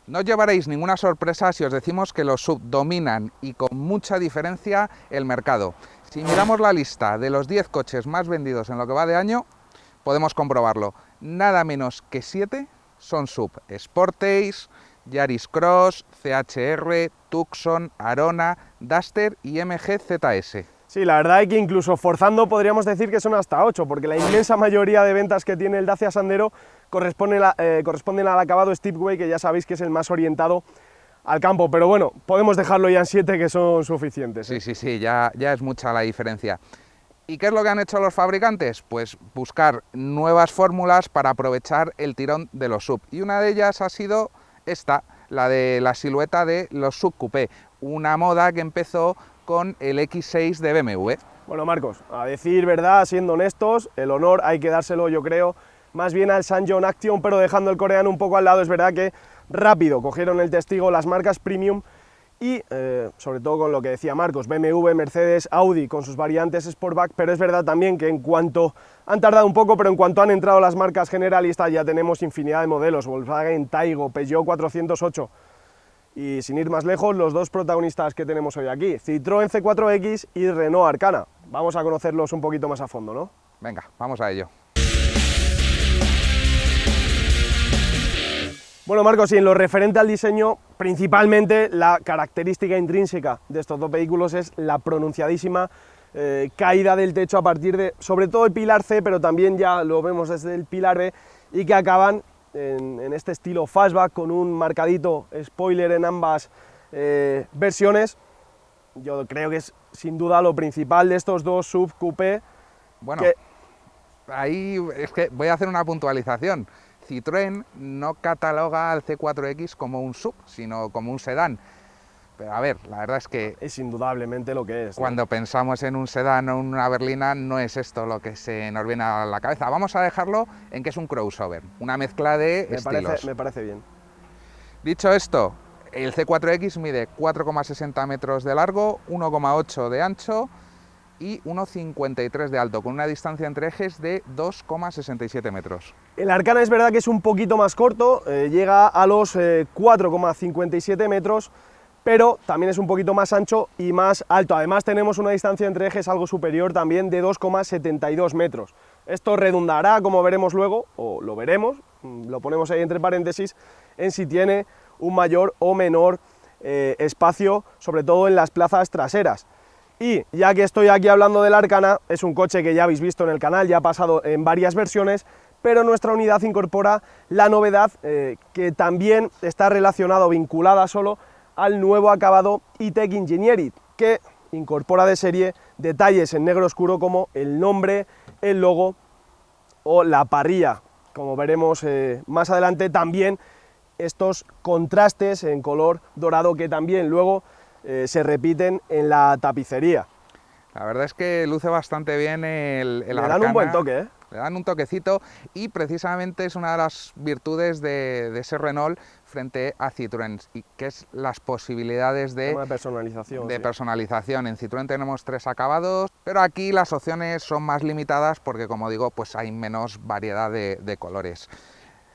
No os llevaréis ninguna sorpresa si os decimos que los SUV dominan y con mucha diferencia el mercado. Si miramos la lista de los 10 coches más vendidos en lo que va de año, podemos comprobarlo. Nada menos que 7 son SUV. Sportage, Yaris Cross, CHR, Tucson, Arona, Duster y MG ZS. Sí, la verdad es que incluso forzando podríamos decir que son hasta 8, porque la inmensa mayoría de ventas que tiene el Dacia Sandero corresponden al acabado Stepway, que ya sabéis que es el más orientado al campo, pero bueno, podemos dejarlo ya en 7, que son suficientes. Sí, ya es mucha la diferencia. ¿Y qué es lo que han hecho los fabricantes? Pues buscar nuevas fórmulas para aprovechar el tirón de los SUV, y una de ellas ha sido esta, la de la silueta de los SUV Coupé, una moda que empezó con el X6 de BMW. Bueno, Marcos, a decir verdad, siendo honestos, el honor hay que dárselo, yo creo, más bien al San John Action, pero dejando el coreano un poco al lado. Es verdad que rápido cogieron el testigo las marcas premium y, sobre todo con lo que decía Marcos, BMW, Mercedes, Audi con sus variantes Sportback, pero es verdad también que en cuanto han tardado un poco, pero en cuanto han entrado las marcas generalistas ya tenemos infinidad de modelos, Volkswagen Taigo, Peugeot 408, y sin ir más lejos, los dos protagonistas que tenemos hoy aquí, Citroën C4X y Renault Arcana. Vamos a conocerlos un poquito más a fondo, ¿no? Venga, vamos a ello. Bueno, Marcos, y en lo referente al diseño, principalmente la característica intrínseca de estos dos vehículos es la pronunciadísima caída del techo a partir de, sobre todo el pilar C, pero también ya lo vemos desde el pilar B, y que acaban en este estilo fastback con un marcadito spoiler en ambas versiones. Yo creo que es sin duda lo principal de estos dos SUV coupé. Bueno, ahí es que voy a hacer una puntualización. Citroën no cataloga al C4X como un SUV, sino como un sedán. Pero a ver, la verdad es que es indudablemente lo que es, ¿no? Cuando pensamos en un sedán o una berlina, no es esto lo que se nos viene a la cabeza. Vamos a dejarlo en que es un crossover, una mezcla de estilos. Me parece bien. Dicho esto, el C4X mide 4,60 metros de largo, 1,8 de ancho y 1,53 de alto, con una distancia entre ejes de 2,67 metros. El Arcana es verdad que es un poquito más corto, llega a los 4,57 metros, pero también es un poquito más ancho y más alto. Además tenemos una distancia entre ejes algo superior también de 2,72 metros. Esto redundará, como veremos luego, o lo veremos, lo ponemos ahí entre paréntesis, en si tiene un mayor o menor espacio, sobre todo en las plazas traseras. Y ya que estoy aquí hablando del Arcana, es un coche que ya habéis visto en el canal, ya ha pasado en varias versiones, pero nuestra unidad incorpora la novedad que también está relacionada o vinculada solo al nuevo acabado E-Tech Engineered, que incorpora de serie detalles en negro oscuro como el nombre, el logo o la parrilla. Como veremos más adelante, también estos contrastes en color dorado que también luego se repiten en la tapicería. La verdad es que luce bastante bien el Arcana. Le dan un buen toque, ¿eh? Le dan un toquecito, y precisamente es una de las virtudes de ese Renault frente a Citroën, y que es las posibilidades de personalización. Personalización. En Citroën tenemos 3 acabados, pero aquí las opciones son más limitadas porque, como digo, pues hay menos variedad de colores.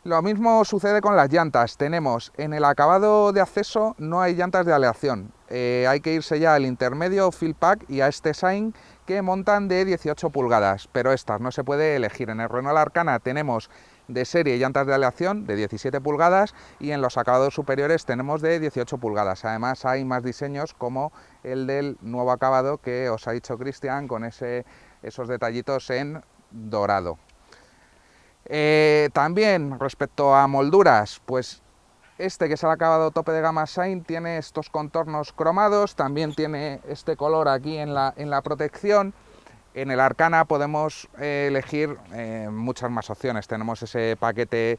Lo mismo sucede con las llantas. Tenemos en el acabado de acceso no hay llantas de aleación, hay que irse ya al intermedio Field Pack y a este Shine, que montan de 18 pulgadas, pero estas no se puede elegir. En el Renault Arcana tenemos de serie llantas de aleación de 17 pulgadas y en los acabados superiores tenemos de 18 pulgadas. Además hay más diseños como el del nuevo acabado que os ha dicho Cristian, con esos detallitos en dorado. También respecto a molduras, pues este, que es el acabado tope de gama Shine, tiene estos contornos cromados, también tiene este color aquí en la protección. En el Arcana podemos elegir muchas más opciones. Tenemos ese paquete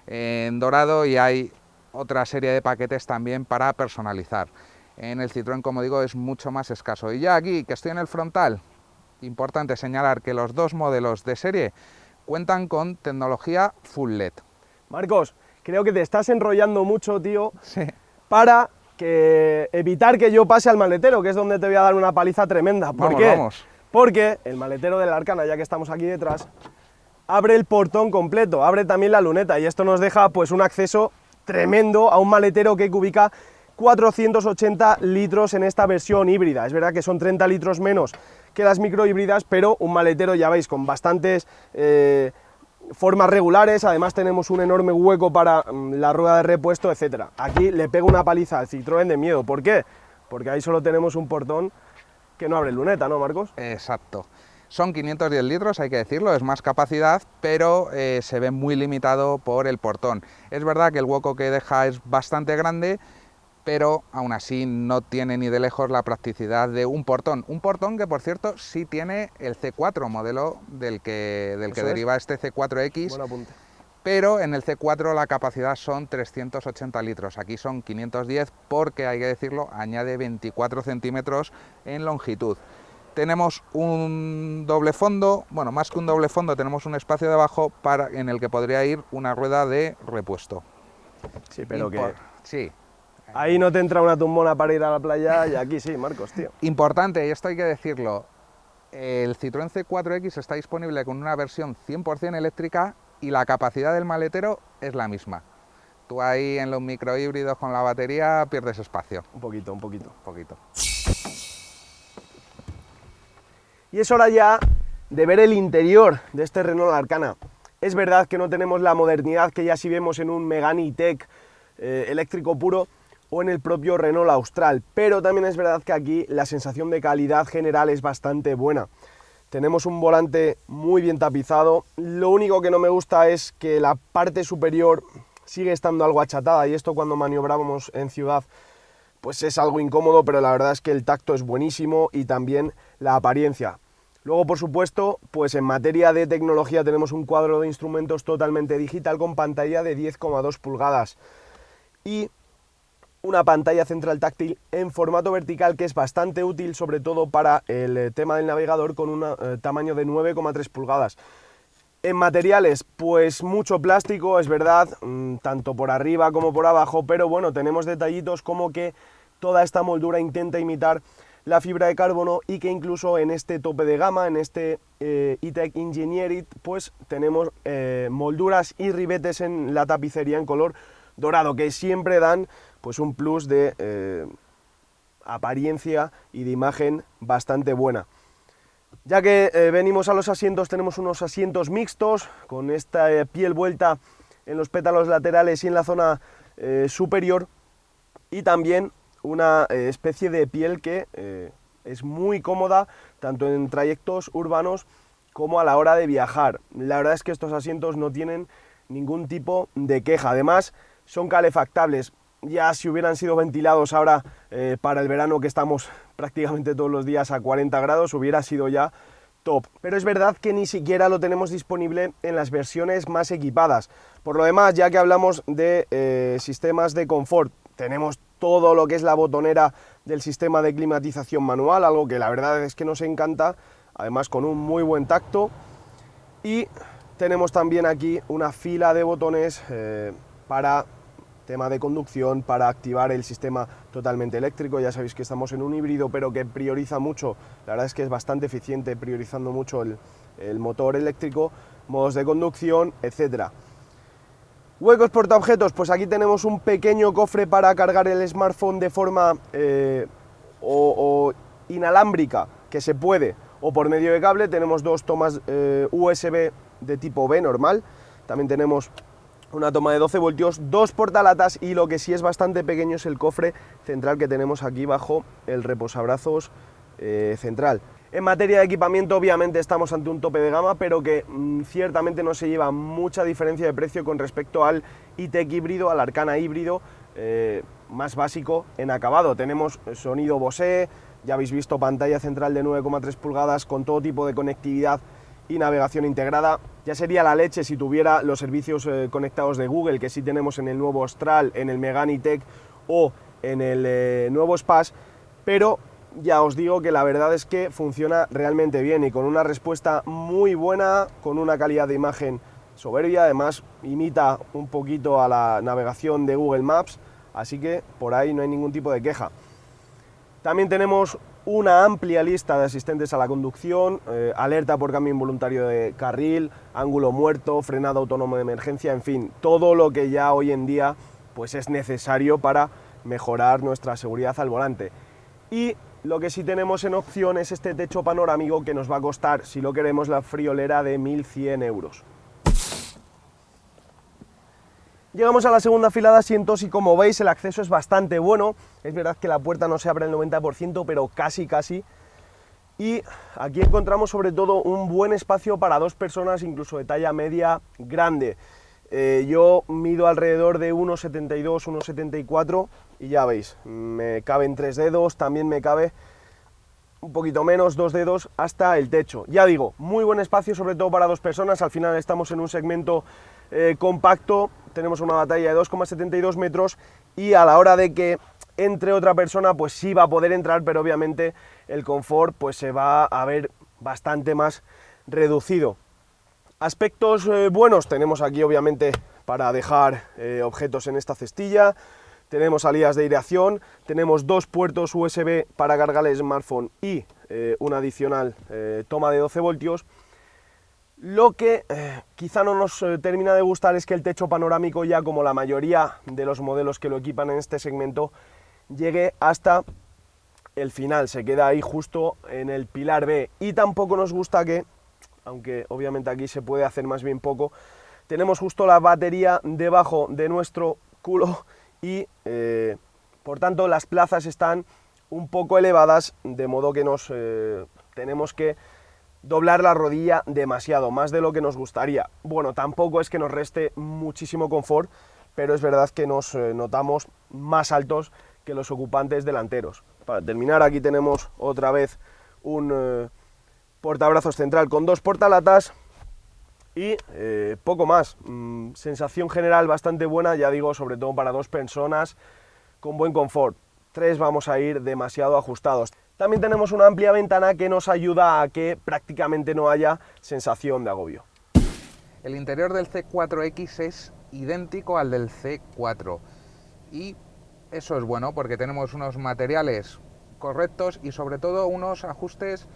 en dorado y hay otra serie de paquetes también para personalizar. En el Citroën, como digo, es mucho más escaso. Y ya aquí, que estoy en el frontal, importante señalar que los dos modelos de serie cuentan con tecnología Full LED. Marcos, creo que te estás enrollando mucho, tío, Sí. para evitar que yo pase al maletero, que es donde te voy a dar una paliza tremenda. ¿Por qué? Vamos. Porque el maletero del Arcana, ya que estamos aquí detrás, abre el portón completo, abre también la luneta, y esto nos deja pues un acceso tremendo a un maletero que ubica 480 litros en esta versión híbrida. Es verdad que son 30 litros menos que las microhíbridas, pero un maletero, ya veis, con bastantes formas regulares. Además tenemos un enorme hueco para la rueda de repuesto, etcétera. Aquí le pega una paliza al Citroën de miedo. ¿Por qué? Porque ahí solo tenemos un portón que no abre luneta, ¿no, Marcos? Exacto. Son 510 litros, hay que decirlo, es más capacidad, pero se ve muy limitado por el portón. Es verdad que el hueco que deja es bastante grande, pero aún así no tiene ni de lejos la practicidad de un portón. Un portón que, por cierto, sí tiene el C4 modelo del que deriva este C4X. Buen apunte. Pero en el C4 la capacidad son 380 litros, aquí son 510 porque, hay que decirlo, añade 24 centímetros en longitud. Tenemos un doble fondo, bueno, más que un doble fondo, tenemos un espacio debajo en el que podría ir una rueda de repuesto. Sí, pero Sí. Ahí no te entra una tumbona para ir a la playa y aquí sí, Marcos, tío. Importante, y esto hay que decirlo, el Citroën C4X está disponible con una versión 100% eléctrica y la capacidad del maletero es la misma. Tú ahí en los microhíbridos con la batería pierdes espacio. Un poquito. Un poquito. Y es hora ya de ver el interior de este Renault Arcana. Es verdad que no tenemos la modernidad que ya sí vemos en un Megane E-Tech eléctrico puro o en el propio Renault Austral, pero también es verdad que aquí la sensación de calidad general es bastante buena. Tenemos un volante muy bien tapizado, lo único que no me gusta es que la parte superior sigue estando algo achatada y esto cuando maniobrábamos en ciudad pues es algo incómodo, pero la verdad es que el tacto es buenísimo y también la apariencia. Luego, por supuesto, pues en materia de tecnología tenemos un cuadro de instrumentos totalmente digital con pantalla de 10,2 pulgadas y una pantalla central táctil en formato vertical que es bastante útil, sobre todo para el tema del navegador, con un tamaño de 9,3 pulgadas. En materiales, pues mucho plástico, es verdad, tanto por arriba como por abajo, pero bueno, tenemos detallitos como que toda esta moldura intenta imitar la fibra de carbono y que incluso en este tope de gama, en este E-Tech Engineered, pues tenemos molduras y ribetes en la tapicería en color dorado, que siempre dan pues un plus de apariencia y de imagen bastante buena. Ya que venimos a los asientos, tenemos unos asientos mixtos con esta piel vuelta en los pétalos laterales y en la zona superior, y también una especie de piel que es muy cómoda tanto en trayectos urbanos como a la hora de viajar. La verdad es que estos asientos no tienen ningún tipo de queja. Además, son calefactables. Ya si hubieran sido ventilados ahora para el verano, que estamos prácticamente todos los días a 40 grados, hubiera sido ya top. Pero es verdad que ni siquiera lo tenemos disponible en las versiones más equipadas. Por lo demás, ya que hablamos de sistemas de confort, tenemos todo lo que es la botonera del sistema de climatización manual, algo que la verdad es que nos encanta, además con un muy buen tacto. Y tenemos también aquí una fila de botones para tema de conducción, para activar el sistema totalmente eléctrico. Ya sabéis que estamos en un híbrido, pero que prioriza mucho, la verdad es que es bastante eficiente, priorizando mucho el motor eléctrico, modos de conducción, etcétera. Huecos portaobjetos, pues aquí tenemos un pequeño cofre para cargar el smartphone de forma inalámbrica, que se puede, o por medio de cable. Tenemos dos tomas USB de tipo B normal, también tenemos una toma de 12 voltios, dos portalatas, y lo que sí es bastante pequeño es el cofre central que tenemos aquí bajo el reposabrazos central. En materia de equipamiento, obviamente estamos ante un tope de gama, pero que ciertamente no se lleva mucha diferencia de precio con respecto al E-Tech híbrido, al Arcana híbrido, más básico en acabado. Tenemos sonido Bose, ya habéis visto pantalla central de 9,3 pulgadas con todo tipo de conectividad y navegación integrada. Ya sería la leche si tuviera los servicios conectados de Google, que sí tenemos en el nuevo Austral, en el Megane E-Tech o en el nuevo Spass, pero ya os digo que la verdad es que funciona realmente bien y con una respuesta muy buena, con una calidad de imagen soberbia. Además imita un poquito a la navegación de Google Maps, así que por ahí no hay ningún tipo de queja. También tenemos una amplia lista de asistentes a la conducción, alerta por cambio involuntario de carril, ángulo muerto, frenado autónomo de emergencia, en fin, todo lo que ya hoy en día pues es necesario para mejorar nuestra seguridad al volante. Y lo que sí tenemos en opción es este techo panorámico, que nos va a costar, si lo queremos, la friolera de 1.100 euros. Llegamos a la segunda fila de asientos y, como veis, el acceso es bastante bueno. Es verdad que la puerta no se abre el 90%, pero casi. Y aquí encontramos sobre todo un buen espacio para dos personas, incluso de talla media grande. Yo mido alrededor de 1,72, 1,74 y ya veis, me caben 3 dedos, también me cabe un poquito menos, 2 dedos hasta el techo. Ya digo, muy buen espacio, sobre todo para dos personas. Al final estamos en un segmento compacto, tenemos una batalla de 2,72 metros y a la hora de que entre otra persona, pues sí va a poder entrar, pero obviamente el confort pues se va a ver bastante más reducido. Aspectos buenos tenemos aquí, obviamente, para dejar objetos en esta cestilla. Tenemos salidas de aireación, tenemos 2 puertos USB para cargar el smartphone y un adicional toma de 12 voltios. Lo que quizá no nos termina de gustar es que el techo panorámico, ya como la mayoría de los modelos que lo equipan en este segmento, llegue hasta el final, se queda ahí justo en el pilar B. Y tampoco nos gusta que, aunque obviamente aquí se puede hacer más bien poco, tenemos justo la batería debajo de nuestro culo y por tanto las plazas están un poco elevadas, de modo que nos tenemos que doblar la rodilla demasiado, más de lo que nos gustaría. Bueno, tampoco es que nos reste muchísimo confort, pero es verdad que nos notamos más altos que los ocupantes delanteros. Para terminar, aquí tenemos otra vez un portabrazos central con 2 portalatas y poco más. Sensación general bastante buena, ya digo, sobre todo para dos personas con buen confort. 3 vamos a ir demasiado ajustados. También tenemos una amplia ventana que nos ayuda a que prácticamente no haya sensación de agobio. El interior del C4X es idéntico al del C4 y eso es bueno porque tenemos unos materiales correctos y sobre todo unos ajustes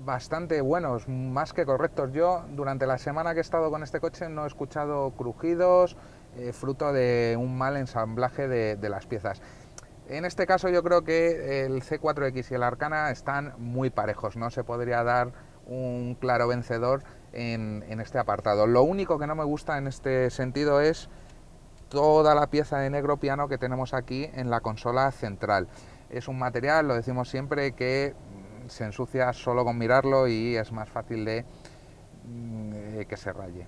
bastante buenos, más que correctos. Yo durante la semana que he estado con este coche no he escuchado crujidos, fruto de un mal ensamblaje de las piezas. En este caso yo creo que el C4X y el Arcana están muy parejos, no se podría dar un claro vencedor en este apartado. Lo único que no me gusta en este sentido es toda la pieza de negro piano que tenemos aquí en la consola central. Es un material, lo decimos siempre, que se ensucia solo con mirarlo y es más fácil de que se raye.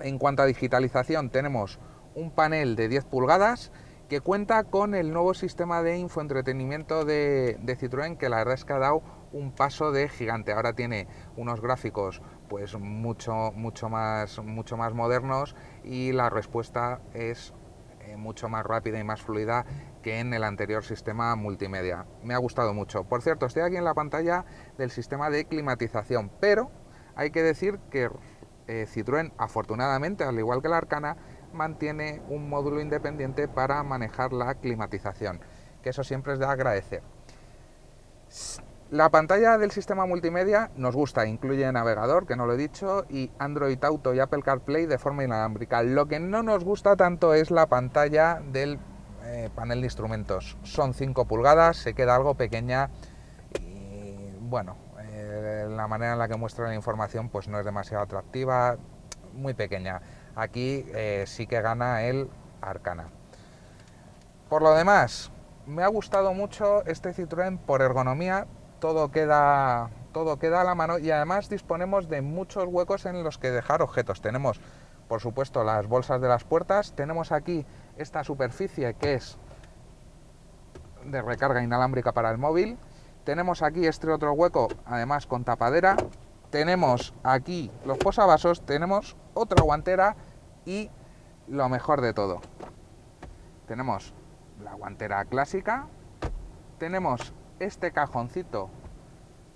En cuanto a digitalización, tenemos un panel de 10 pulgadas que cuenta con el nuevo sistema de infoentretenimiento de Citroën, que la verdad es que ha dado un paso de gigante. Ahora tiene unos gráficos pues mucho más modernos y la respuesta es mucho más rápida y más fluida que en el anterior sistema multimedia. Me ha gustado mucho. Por cierto, estoy aquí en la pantalla del sistema de climatización, pero hay que decir que Citroën, afortunadamente, al igual que la Arcana, mantiene un módulo independiente para manejar la climatización, que eso siempre es de agradecer. La pantalla del sistema multimedia nos gusta, incluye navegador, que no lo he dicho, y Android Auto y Apple CarPlay de forma inalámbrica. Lo que no nos gusta tanto es la pantalla del panel de instrumentos. Son 5 pulgadas, se queda algo pequeña y bueno, la manera en la que muestra la información pues no es demasiado atractiva, muy pequeña. Aquí sí que gana el Arcana. Por lo demás, me ha gustado mucho este Citroën por ergonomía. Todo queda a la mano y además disponemos de muchos huecos en los que dejar objetos. Tenemos, por supuesto, las bolsas de las puertas. Tenemos aquí esta superficie que es de recarga inalámbrica para el móvil. Tenemos aquí este otro hueco, además con tapadera. Tenemos aquí los posavasos, tenemos otra guantera y lo mejor de todo, tenemos la guantera clásica, tenemos este cajoncito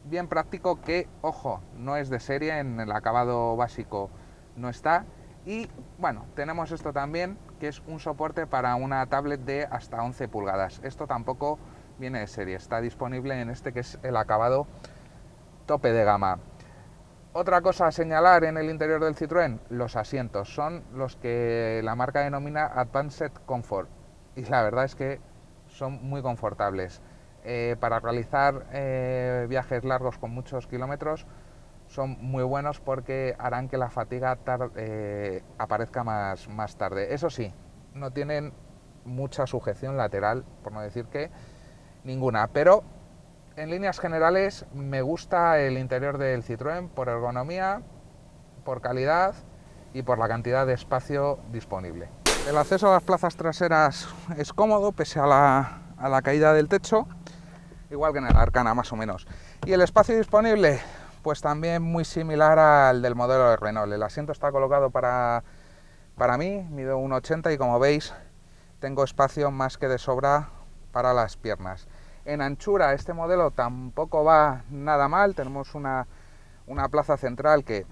bien práctico que, ojo, no es de serie, en el acabado básico no está, y bueno, tenemos esto también que es un soporte para una tablet de hasta 11 pulgadas. Esto tampoco viene de serie, está disponible en este que es el acabado tope de gama. Otra cosa a señalar en el interior del Citroën, los asientos son los que la marca denomina Advanced Comfort. y la verdad es que son muy confortables. Para realizar viajes largos con muchos kilómetros son muy buenos porque harán que la fatiga aparezca más tarde. Eso sí, no tienen mucha sujeción lateral, por no decir que ninguna, pero en líneas generales me gusta el interior del Citroën por ergonomía, por calidad y por la cantidad de espacio disponible. El acceso a las plazas traseras es cómodo pese a la caída del techo, igual que en el Arkana más o menos. Y el espacio disponible, pues también muy similar al del modelo de Renault. El asiento está colocado para mí, mido 1,80 y como veis tengo espacio más que de sobra para las piernas. En anchura este modelo tampoco va nada mal, tenemos una plaza central que,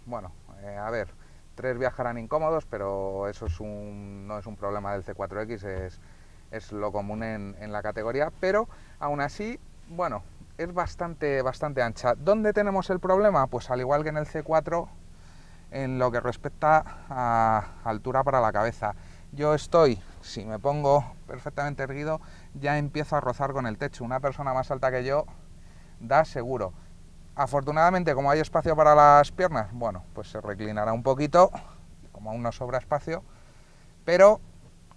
bueno, a ver, 3 viajarán incómodos, pero eso no es un problema del C4X, es lo común en la categoría, pero aún así, bueno, es bastante ancha. ¿Dónde tenemos el problema? Pues al igual que en el C4, en lo que respecta a altura para la cabeza. Yo si me pongo perfectamente erguido, ya empiezo a rozar con el techo. Una persona más alta que yo da seguro. Afortunadamente, como hay espacio para las piernas, bueno, pues se reclinará un poquito, como aún no sobra espacio, pero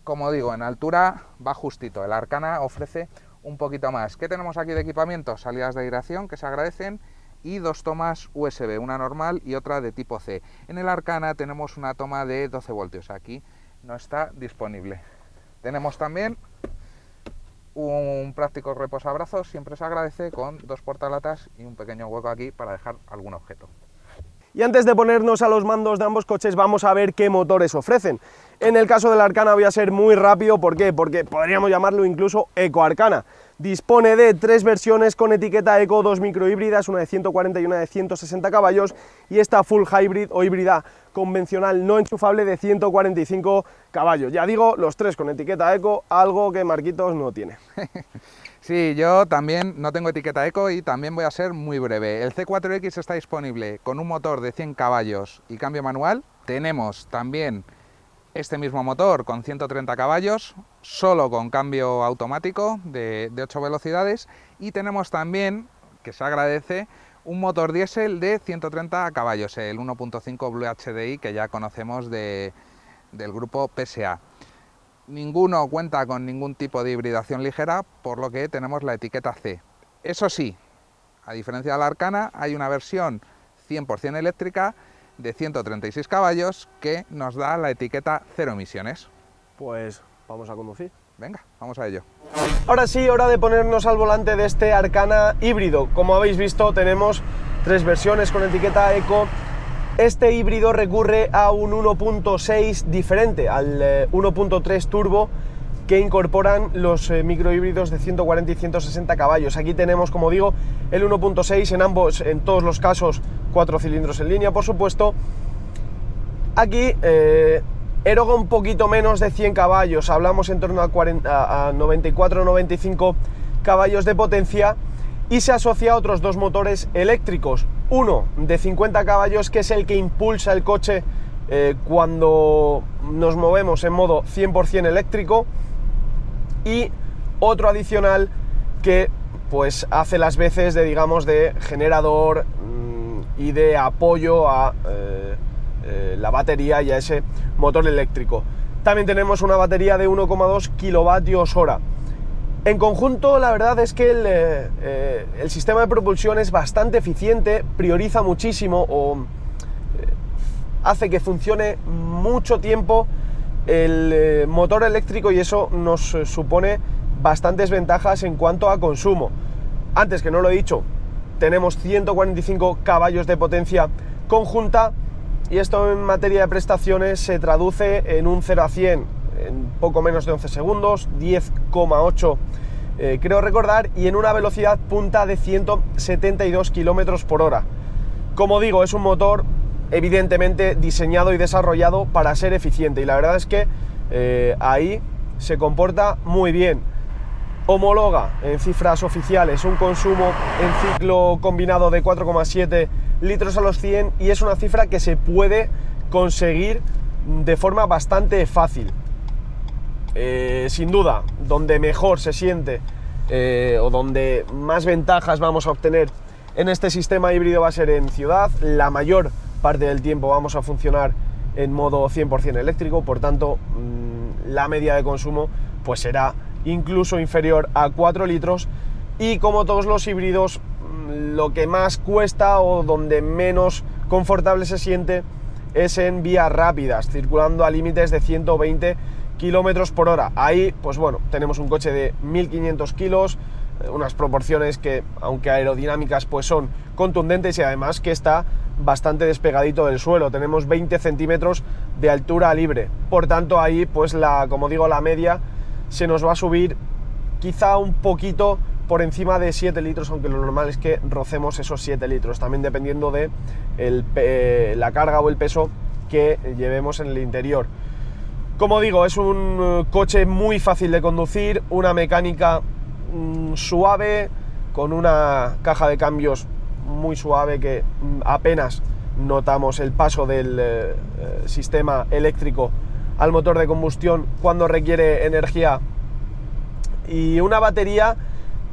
como digo, en altura va justito. El Arkana ofrece un poquito más. ¿Qué tenemos aquí de equipamiento? Salidas de aireación que se agradecen y 2 tomas USB, una normal y otra de tipo C. En el Arkana tenemos una toma de 12 voltios, aquí no está disponible. Tenemos también un práctico reposabrazos, siempre se agradece, con 2 portalatas y un pequeño hueco aquí para dejar algún objeto. Y antes de ponernos a los mandos de ambos coches, vamos a ver qué motores ofrecen. En el caso del Arkana voy a ser muy rápido, ¿por qué? Porque podríamos llamarlo incluso Eco Arkana. Dispone de 3 versiones con etiqueta Eco, 2 microhíbridas, una de 140 y una de 160 caballos, y esta full hybrid o híbrida convencional no enchufable de 145 caballos. Ya digo, los 3 con etiqueta Eco, algo que Marquitos no tiene. Sí, yo también no tengo etiqueta Eco y también voy a ser muy breve. El C4X está disponible con un motor de 100 caballos y cambio manual. Tenemos también este mismo motor con 130 caballos, solo con cambio automático de 8 velocidades. Y tenemos también, que se agradece, un motor diésel de 130 caballos, el 1.5 Blue HDI que ya conocemos del grupo PSA. Ninguno cuenta con ningún tipo de hibridación ligera, por lo que tenemos la etiqueta C. Eso sí, a diferencia de la Arkana, hay una versión 100% eléctrica de 136 caballos que nos da la etiqueta cero emisiones. Pues vamos a conducir. Venga, vamos a ello. Ahora sí, hora de ponernos al volante de este Arkana híbrido. Como habéis visto, tenemos 3 versiones con etiqueta Eco. Este híbrido recurre a un 1.6 diferente, al 1.3 turbo que incorporan los microhíbridos de 140 y 160 caballos. Aquí tenemos, como digo, el 1.6 en todos los casos, 4 cilindros en línea, por supuesto. Aquí eroga un poquito menos de 100 caballos, hablamos en torno a 94-95 caballos de potencia, y se asocia a otros 2 motores eléctricos, uno de 50 caballos que es el que impulsa el coche cuando nos movemos en modo 100% eléctrico, y otro adicional que pues hace las veces de, digamos, de generador y de apoyo a la batería y a ese motor eléctrico. También tenemos una batería de 1,2 kWh. En conjunto, la verdad es que el sistema de propulsión es bastante eficiente, prioriza muchísimo o hace que funcione mucho tiempo el motor eléctrico, y eso nos supone bastantes ventajas en cuanto a consumo. Antes, que no lo he dicho, tenemos 145 caballos de potencia conjunta, y esto en materia de prestaciones se traduce en un 0 a 100 en poco menos de 11 segundos, 10,8 creo recordar, y en una velocidad punta de 172 km por hora. Como digo, es un motor evidentemente diseñado y desarrollado para ser eficiente, y la verdad es que ahí se comporta muy bien. Homologa en cifras oficiales un consumo en ciclo combinado de 4,7 litros a los 100, y es una cifra que se puede conseguir de forma bastante fácil. sin duda, donde mejor se siente o donde más ventajas vamos a obtener en este sistema híbrido va a ser en ciudad. La mayor parte del tiempo vamos a funcionar en modo 100% eléctrico, por tanto la media de consumo pues será incluso inferior a 4 litros, y como todos los híbridos, lo que más cuesta o donde menos confortable se siente es en vías rápidas, circulando a límites de 120 km por hora. Ahí, pues bueno, tenemos un coche de 1500 kilos, unas proporciones que, aunque aerodinámicas, pues son contundentes, y además que está bastante despegadito del suelo. Tenemos 20 centímetros de altura libre, por tanto ahí, pues como digo, la media se nos va a subir quizá un poquito por encima de 7 litros, aunque lo normal es que rocemos esos 7 litros, también dependiendo de la carga o el peso que llevemos en el interior. Como digo, es un coche muy fácil de conducir, una mecánica suave, con una caja de cambios muy suave que apenas notamos el paso del sistema eléctrico al motor de combustión cuando requiere energía, y una batería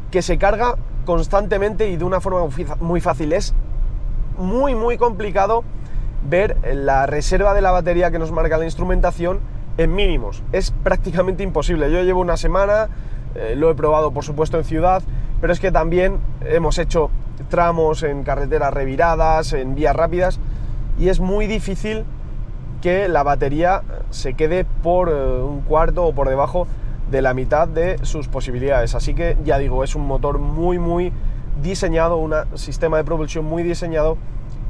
que se carga constantemente y de una forma muy fácil. Es muy complicado ver la reserva de la batería que nos marca la instrumentación en mínimos, es prácticamente imposible. Yo llevo una semana, lo he probado por supuesto en ciudad, pero es que también hemos hecho tramos en carreteras reviradas, en vías rápidas, y es muy difícil que la batería se quede por un cuarto o por debajo de la mitad de sus posibilidades. Así que ya digo, es un motor muy diseñado, un sistema de propulsión muy diseñado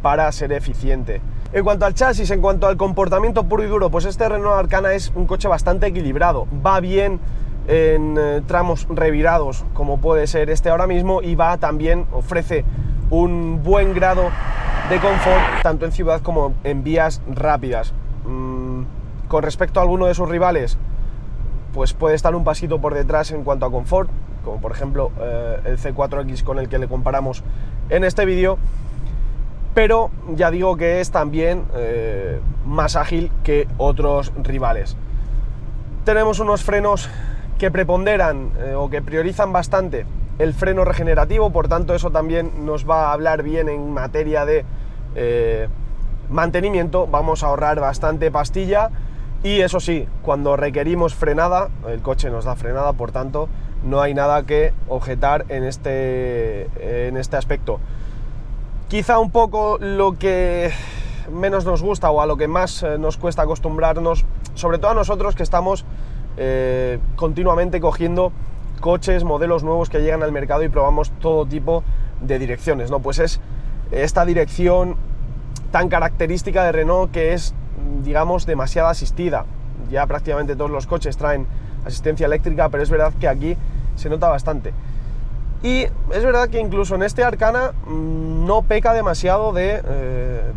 para ser eficiente. En cuanto al chasis, en cuanto al comportamiento puro y duro, pues este Renault Arcana es un coche bastante equilibrado, va bien en tramos revirados como puede ser este ahora mismo, y ofrece un buen grado de confort tanto en ciudad como en vías rápidas. Con respecto a alguno de sus rivales, pues puede estar un pasito por detrás en cuanto a confort, como por ejemplo el C4X con el que le comparamos en este vídeo, pero ya digo que es también más ágil que otros rivales. Tenemos unos frenos que preponderan o que priorizan bastante el freno regenerativo, por tanto eso también nos va a hablar bien en materia de mantenimiento. Vamos a ahorrar bastante pastilla, y eso sí, cuando requerimos frenada, el coche nos da frenada, por tanto no hay nada que objetar en este aspecto. Quizá un poco lo que menos nos gusta o a lo que más nos cuesta acostumbrarnos, sobre todo a nosotros que estamos continuamente cogiendo coches, modelos nuevos que llegan al mercado y probamos todo tipo de direcciones, ¿no? Pues es esta dirección tan característica de Renault, que es, digamos, demasiado asistida. Ya prácticamente todos los coches traen asistencia eléctrica, pero es verdad que aquí se nota bastante. Y es verdad que incluso en este Arcana no peca demasiado de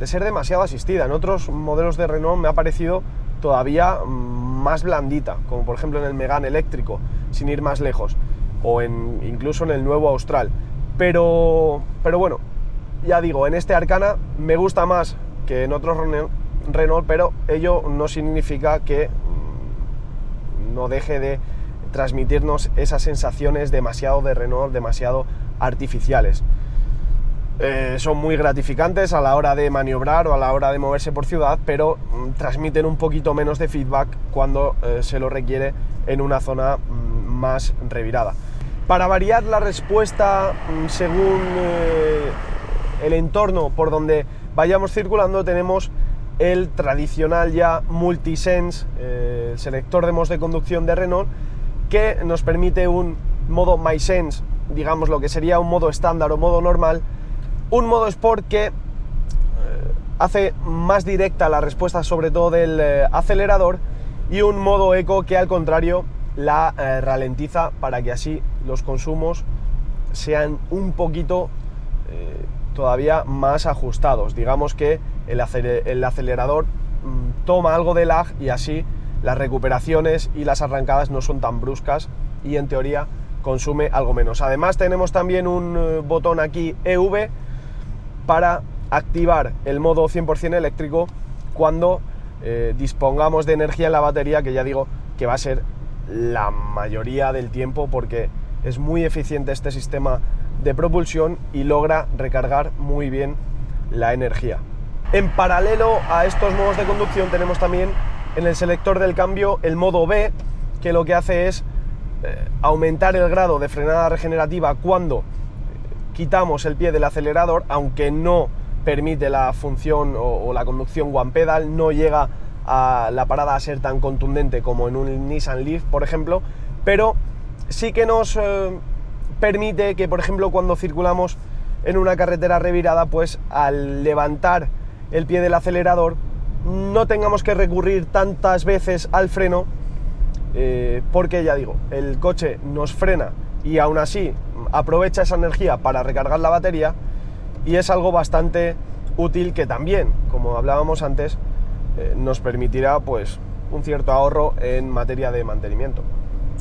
ser demasiado asistida. En otros modelos de Renault me ha parecido todavía más blandita, como por ejemplo en el Megane eléctrico, sin ir más lejos, o incluso en el nuevo Austral. Pero bueno, ya digo, en este Arcana me gusta más que en otros Renault, pero ello no significa que no deje de transmitirnos esas sensaciones demasiado de Renault, demasiado artificiales. Son muy gratificantes a la hora de maniobrar o a la hora de moverse por ciudad, pero transmiten un poquito menos de feedback cuando se lo requiere en una zona más revirada. Para variar la respuesta según el entorno por donde vayamos circulando, tenemos el tradicional ya Multisense, el selector de modos de conducción de Renault, que nos permite un modo MySense, digamos lo que sería un modo estándar o modo normal, un modo Sport que hace más directa la respuesta sobre todo del acelerador, y un modo Eco que al contrario la ralentiza para que así los consumos sean un poquito todavía más ajustados. Digamos que el acelerador toma algo de lag y así las recuperaciones y las arrancadas no son tan bruscas y en teoría consume algo menos. Además tenemos también un botón aquí EV para activar el modo 100% eléctrico cuando dispongamos de energía en la batería, que ya digo que va a ser la mayoría del tiempo, porque es muy eficiente este sistema de propulsión y logra recargar muy bien la energía. En paralelo a estos modos de conducción tenemos también en el selector del cambio el modo B, que lo que hace es aumentar el grado de frenada regenerativa cuando quitamos el pie del acelerador, aunque no permite la función o la conducción one pedal, no llega a la parada a ser tan contundente como en un Nissan Leaf, por ejemplo, pero sí que nos permite que, por ejemplo, cuando circulamos en una carretera revirada, pues al levantar el pie del acelerador no tengamos que recurrir tantas veces al freno, porque ya digo, el coche nos frena y aún así aprovecha esa energía para recargar la batería, y es algo bastante útil que también, como hablábamos antes, nos permitirá pues un cierto ahorro en materia de mantenimiento.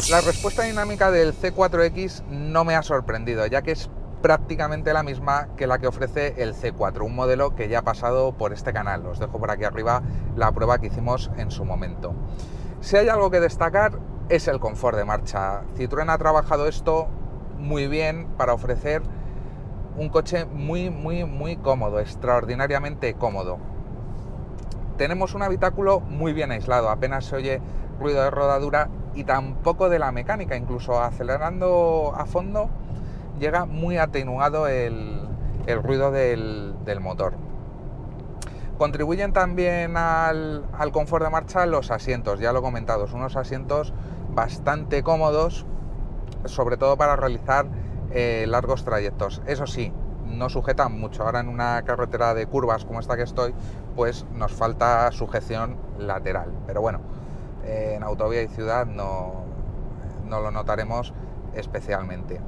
La respuesta dinámica del C4X no me ha sorprendido, ya que es prácticamente la misma que la que ofrece el C4, un modelo que ya ha pasado por este canal. Os dejo por aquí arriba la prueba que hicimos en su momento. Si hay algo que destacar es el confort de marcha. Citroën ha trabajado esto muy bien para ofrecer un coche muy cómodo, extraordinariamente cómodo. Tenemos un habitáculo muy bien aislado, apenas se oye ruido de rodadura y tampoco de la mecánica, incluso acelerando a fondo llega muy atenuado el ruido del motor. Contribuyen también al confort de marcha los asientos, ya lo he comentado, son unos asientos bastante cómodos, sobre todo para realizar largos trayectos. Eso sí, no sujetan mucho. Ahora en una carretera de curvas como esta que estoy, pues nos falta sujeción lateral, pero bueno, en autovía y ciudad no lo notaremos especialmente.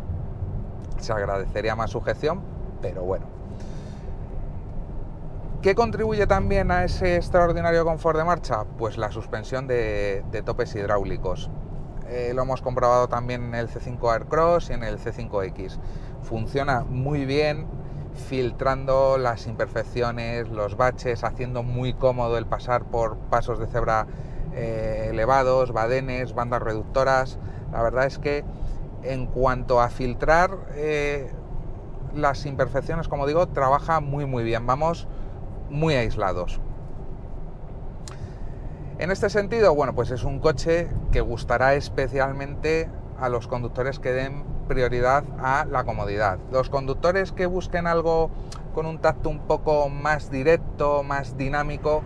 Se agradecería más sujeción, pero bueno. ¿Qué contribuye también a ese extraordinario confort de marcha? Pues la suspensión de topes hidráulicos. Lo hemos comprobado también en el C5 Aircross y en el C5X. Funciona muy bien, filtrando las imperfecciones, los baches, haciendo muy cómodo el pasar por pasos de cebra elevados, badenes, bandas reductoras. La verdad es que en cuanto a filtrar las imperfecciones, como digo, trabaja muy bien. Vamos muy aislados. En este sentido, bueno, pues es un coche que gustará especialmente a los conductores que den prioridad a la comodidad. Los conductores que busquen algo con un tacto un poco más directo, más dinámico,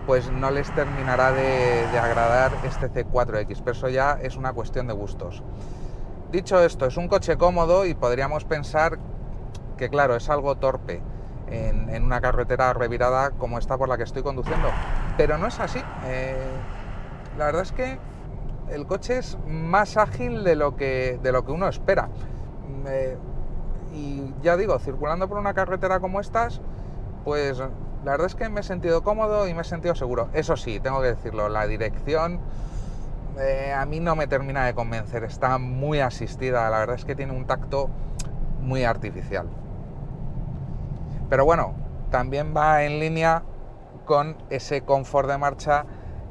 pues no les terminará de agradar este C4X, pero eso ya es una cuestión de gustos. Dicho esto, es un coche cómodo y podríamos pensar que, claro, es algo torpe en una carretera revirada como esta por la que estoy conduciendo, pero no es así. La verdad es que el coche es más ágil de lo que uno espera, y ya digo, circulando por una carretera como estas, pues la verdad es que me he sentido cómodo y me he sentido seguro. Eso sí, tengo que decirlo, la dirección a mí no me termina de convencer, está muy asistida, la verdad es que tiene un tacto muy artificial. Pero bueno, también va en línea con ese confort de marcha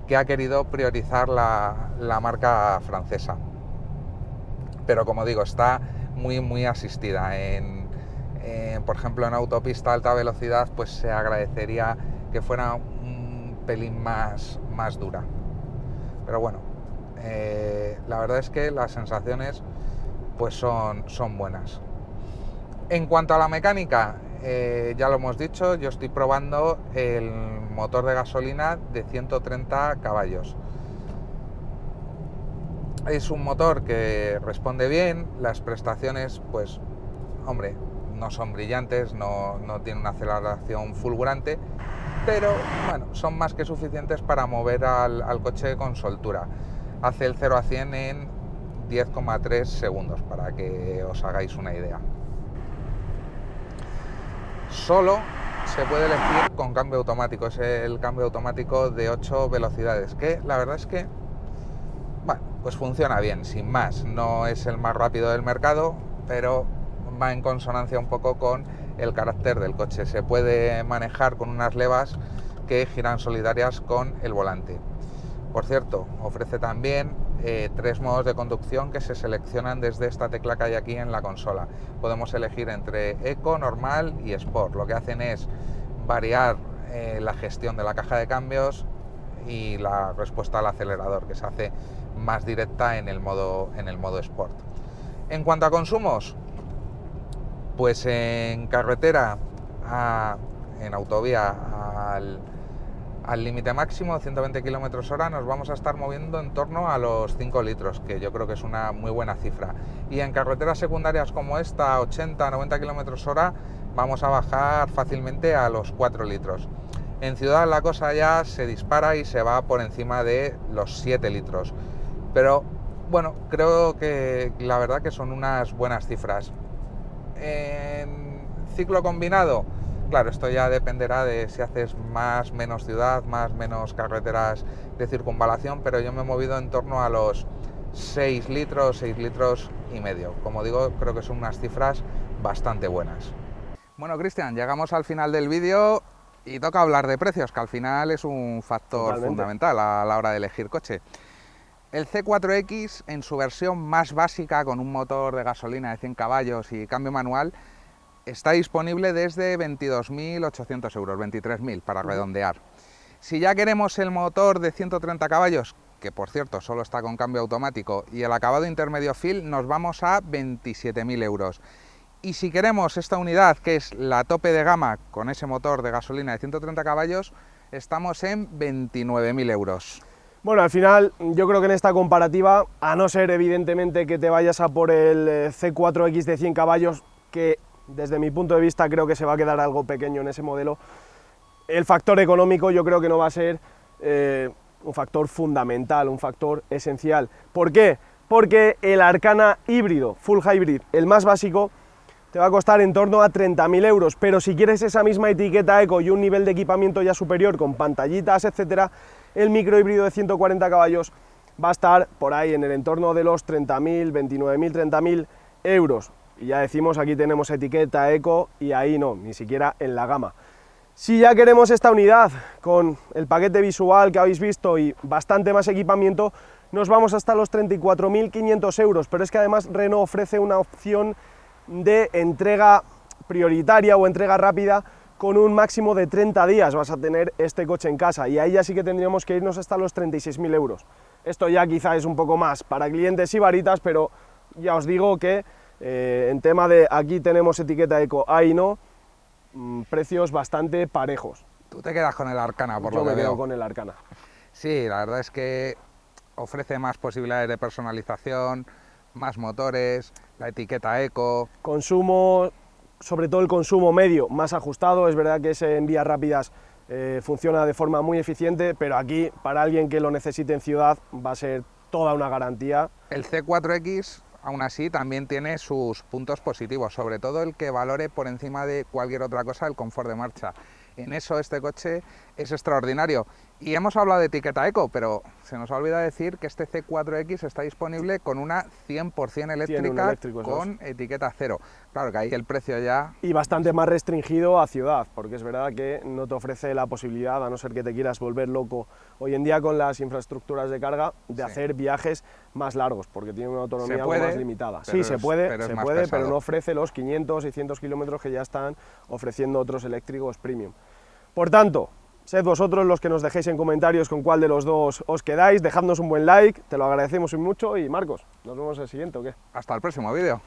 que ha querido priorizar la marca francesa. Pero como digo, está muy asistida. Por ejemplo, en autopista a alta velocidad, pues se agradecería que fuera un pelín más dura. Pero bueno, la verdad es que las sensaciones pues son buenas. En cuanto a la mecánica, ya lo hemos dicho, yo estoy probando el motor de gasolina de 130 caballos. Es un motor que responde bien, las prestaciones, pues, hombre, no son brillantes, no tiene una aceleración fulgurante, pero bueno, son más que suficientes para mover al coche con soltura. Hace el 0 a 100 en 10,3 segundos, para que os hagáis una idea. Solo se puede elegir con cambio automático, es el cambio automático de 8 velocidades, que la verdad es que, bueno, pues funciona bien, sin más. No es el más rápido del mercado, pero va en consonancia un poco con el carácter del coche. Se puede manejar con unas levas que giran solidarias con el volante. Por cierto, ofrece también 3 modos de conducción que se seleccionan desde esta tecla que hay aquí en la consola. Podemos elegir entre Eco, Normal y Sport. Lo que hacen es variar la gestión de la caja de cambios y la respuesta al acelerador, que se hace más directa en el modo Sport. En cuanto a consumos, pues en carretera, en autovía, al límite máximo, 120 km/h, nos vamos a estar moviendo en torno a los 5 litros, que yo creo que es una muy buena cifra. Y en carreteras secundarias como esta, 80-90 km/h, vamos a bajar fácilmente a los 4 litros. En ciudad la cosa ya se dispara y se va por encima de los 7 litros. Pero bueno, creo que la verdad que son unas buenas cifras. En ciclo combinado, claro, esto ya dependerá de si haces más, menos ciudad, más, menos carreteras de circunvalación, pero yo me he movido en torno a los 6 litros, 6 litros y medio. Como digo, creo que son unas cifras bastante buenas. Bueno, Cristian, llegamos al final del vídeo y toca hablar de precios, que al final es un factor fundamental a la hora de elegir coche. El C4X, en su versión más básica, con un motor de gasolina de 100 caballos y cambio manual, está disponible desde 22.800 euros, 23.000 para redondear. Si ya queremos el motor de 130 caballos, que por cierto solo está con cambio automático, y el acabado intermedio FIL, nos vamos a 27.000 euros. Y si queremos esta unidad, que es la tope de gama con ese motor de gasolina de 130 caballos, estamos en 29.000 euros. Bueno, al final yo creo que en esta comparativa, a no ser evidentemente que te vayas a por el C4X de 100 caballos, que desde mi punto de vista creo que se va a quedar algo pequeño en ese modelo, el factor económico yo creo que no va a ser un factor fundamental, un factor esencial. ¿Por qué? Porque el Arkana híbrido, Full Hybrid, el más básico, te va a costar en torno a 30.000 euros, pero si quieres esa misma etiqueta eco y un nivel de equipamiento ya superior con pantallitas, etcétera, el micro híbrido de 140 caballos va a estar por ahí en el entorno de los 30.000, 29.000, 30.000 euros. Y ya decimos, aquí tenemos etiqueta eco y ahí no, ni siquiera en la gama. Si ya queremos esta unidad con el paquete visual que habéis visto y bastante más equipamiento, nos vamos hasta los 34.500 euros, pero es que además Renault ofrece una opción de entrega prioritaria o entrega rápida con un máximo de 30 días vas a tener este coche en casa, y ahí ya sí que tendríamos que irnos hasta los 36.000 euros. Esto ya quizá es un poco más para clientes y varitas, pero ya os digo que en tema de aquí tenemos etiqueta eco, ahí no, precios bastante parejos. Tú te quedas con el Arkana, por lo que veo. Yo me quedo con el Arkana. Sí, la verdad es que ofrece más posibilidades de personalización, más motores, la etiqueta eco. Consumo, sobre todo el consumo medio, más ajustado. Es verdad que ese en vías rápidas funciona de forma muy eficiente, pero aquí, para alguien que lo necesite en ciudad, va a ser toda una garantía. El C4X, aún así, también tiene sus puntos positivos, sobre todo el que valore por encima de cualquier otra cosa el confort de marcha. En eso este coche es extraordinario. Y hemos hablado de etiqueta eco, pero se nos ha olvidado decir que este C4X está disponible con una 100% eléctrica con etiqueta cero. Claro que ahí el precio ya... Y bastante más restringido a ciudad, porque es verdad que no te ofrece la posibilidad, a no ser que te quieras volver loco hoy en día con las infraestructuras de carga, de hacer viajes más largos, porque tiene una autonomía más limitada. Sí, se puede, pero no ofrece los 500, 600 kilómetros que ya están ofreciendo otros eléctricos premium. Por tanto, sed vosotros los que nos dejéis en comentarios con cuál de los dos os quedáis, dejadnos un buen like, te lo agradecemos mucho, y Marcos, ¿nos vemos en el siguiente o qué? Hasta el próximo vídeo.